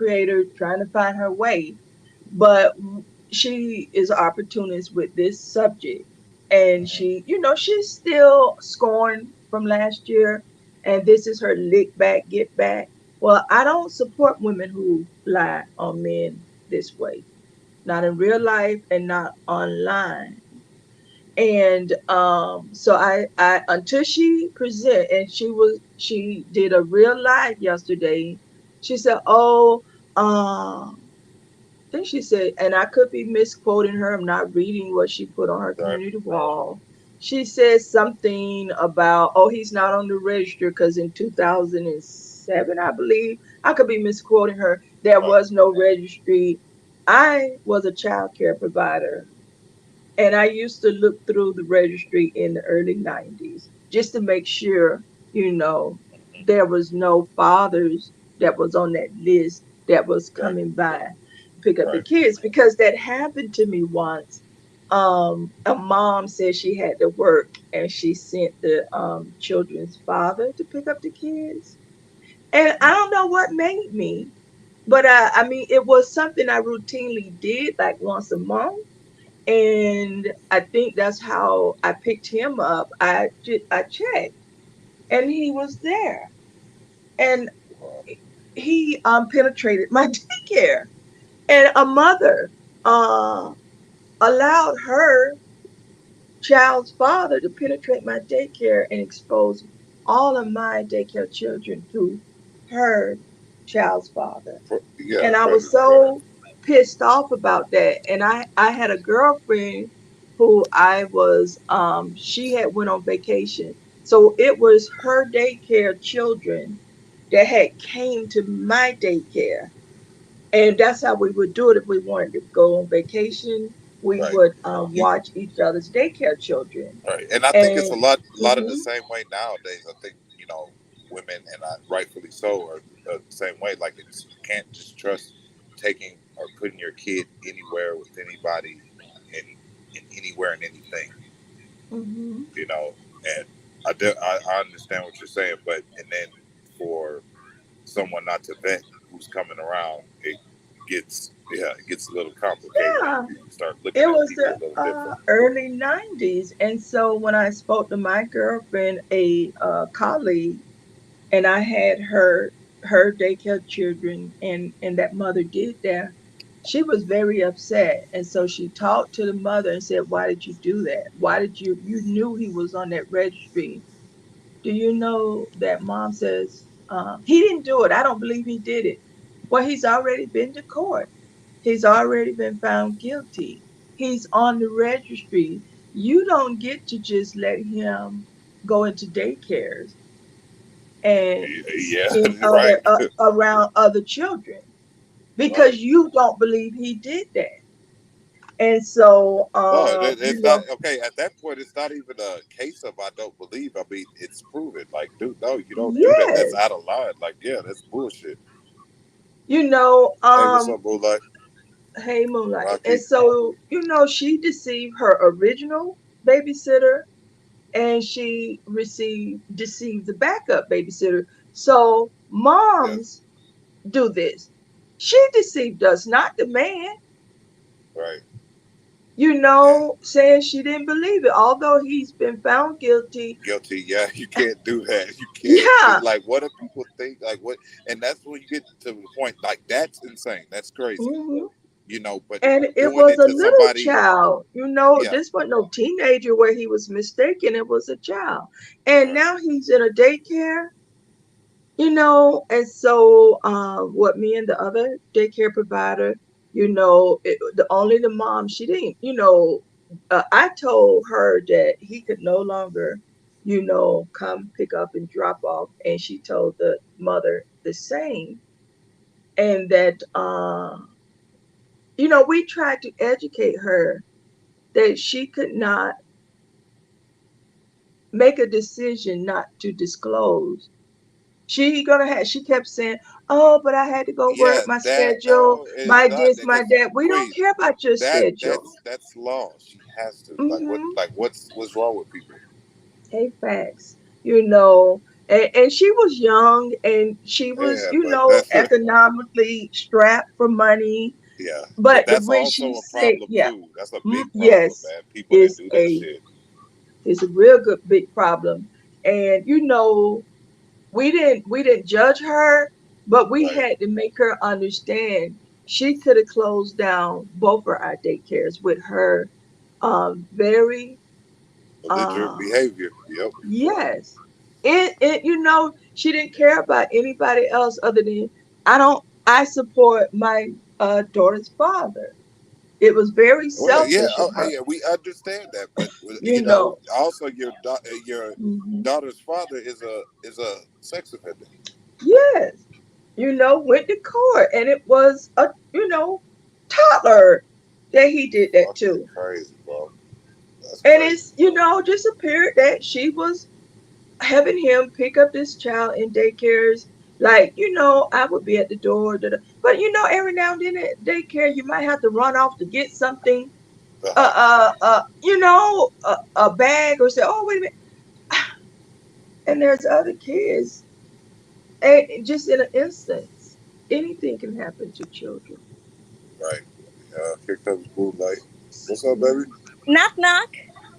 creator trying to find her way. But she is an opportunist with this subject. And she, she's still scorned from last year. And this is her lick back, get back. Well, I don't support women who lie on men this way, not in real life and not online. And so I until she present, and she did a real live yesterday. She said, "Oh, I think she said," and I could be misquoting her. I'm not reading what she put on her Right. community wall. She said something about, "Oh, he's not on the register because in 2007, I believe, I could be misquoting her. There Right. was no registry." I was a child care provider, and I used to look through the registry in the early 90s just to make sure, you know, there was no fathers that was on that list that was Right. coming by to pick up the Right. kids, because that happened to me once. A mom said she had to work and she sent the children's father to pick up the kids. And I don't know what made me, but I mean, it was something I routinely did like once a month, and I think that's how I picked him up. I checked, and he was there, and Wow. he penetrated my daycare, and a mother uh allowed her child's father to penetrate my daycare and expose all of my daycare children to her child's father. Yeah, And I was predatory. so pissed off about that. And I had a girlfriend who I was she had went on vacation. So it was her daycare children that had came to my daycare. And that's how we would do it if we wanted to go on vacation. We Right. would You, watch each other's daycare children. right. And I think it's And a lot of the mhm, same way nowadays. I think women, and rightfully so, are the same way. Like you can't just trust taking or putting your kid anywhere with anybody, in anywhere and anything. mhm. You know, and I understand what you're saying, but and then for someone not to vet who's coming around, it gets a little complicated. Yeah, You start looking it at was people the a little different. early 90s. And so when I spoke to my girlfriend, a colleague, and I had her daycare children, and that mother did that, she was very upset. And so she talked to the mother and said, "Why did you do that? Why did you knew he was on that registry? Do you know that?" Mom says, "He didn't do it. I don't believe he did it." Well, he's already been to court. He's already been found guilty. He's on the registry. You don't get to just let him go into daycares and Yeah, in right, other around other children, because right. you don't believe he did that. And so, No, it's not okay. At that point, it's not even a case of I don't believe. I mean, it's proven. Like, dude, no, you don't do that. That's out yes, of line. Like, yeah, that's bullshit. you know, Hey, what's up, Moonlight? hey, Moonlight. And Rocky. so, she deceived her original babysitter, and she received deceived the backup babysitter. So Yeah, moms do this. She deceived us, not the man, right. And saying she didn't believe it, although he's been found guilty. guilty. Yeah, you can't do that. You can't say Yeah. like, what do people think? Like, what? And that's when you get to the point. Like, that's insane. That's crazy. Hmm. But And it doing was it a to little somebody. child. Yeah. This was no teenager where he was mistaken. It was a child. And Right. now he's in a daycare. And so what me and the other daycare provider, the only the mom, she didn't, I told her that he could no longer, come pick up and drop off, and she told the mother the same. And that we tried to educate her that she could not make a decision not to disclose. She kept saying, "Oh, but I had to go Yeah, work, my that schedule, no, it's my not this, my because that." We don't Queen. care about your schedule. That's law. She has to Hmm. what's wrong with people? Hey, facts. You know, And she was young, and she was, Yeah, but that's economically strapped for money. yeah, but But that's when she also a said, problem yeah, too. That's a big problem, yes, man. People that is do that a shit. is a real good big problem. And we didn't judge her, but we Right. had to make her understand she could have closed down both of our daycares with her very Belligerent uh behavior. Yep. yes. She didn't care about anybody else other than I support my daughter's father. It was very Well, yeah, selfish of her. yeah, we understand that, but You know. also your Mhm. daughter's father is a sex offender. Yes. Went to court, and it was a toddler that he did that Fucking to. crazy, bro. That's And crazy. it's, just appeared that she was having him pick up this child in daycares. Like, I would be at the door, but every now and then at daycare, you might have to run off to get something, Uh-huh. a bag, or say, oh, wait a minute. And there's other kids, and just in an instance, anything can happen to children. Right. Kicked up his boot like, what's up, baby? Knock knock.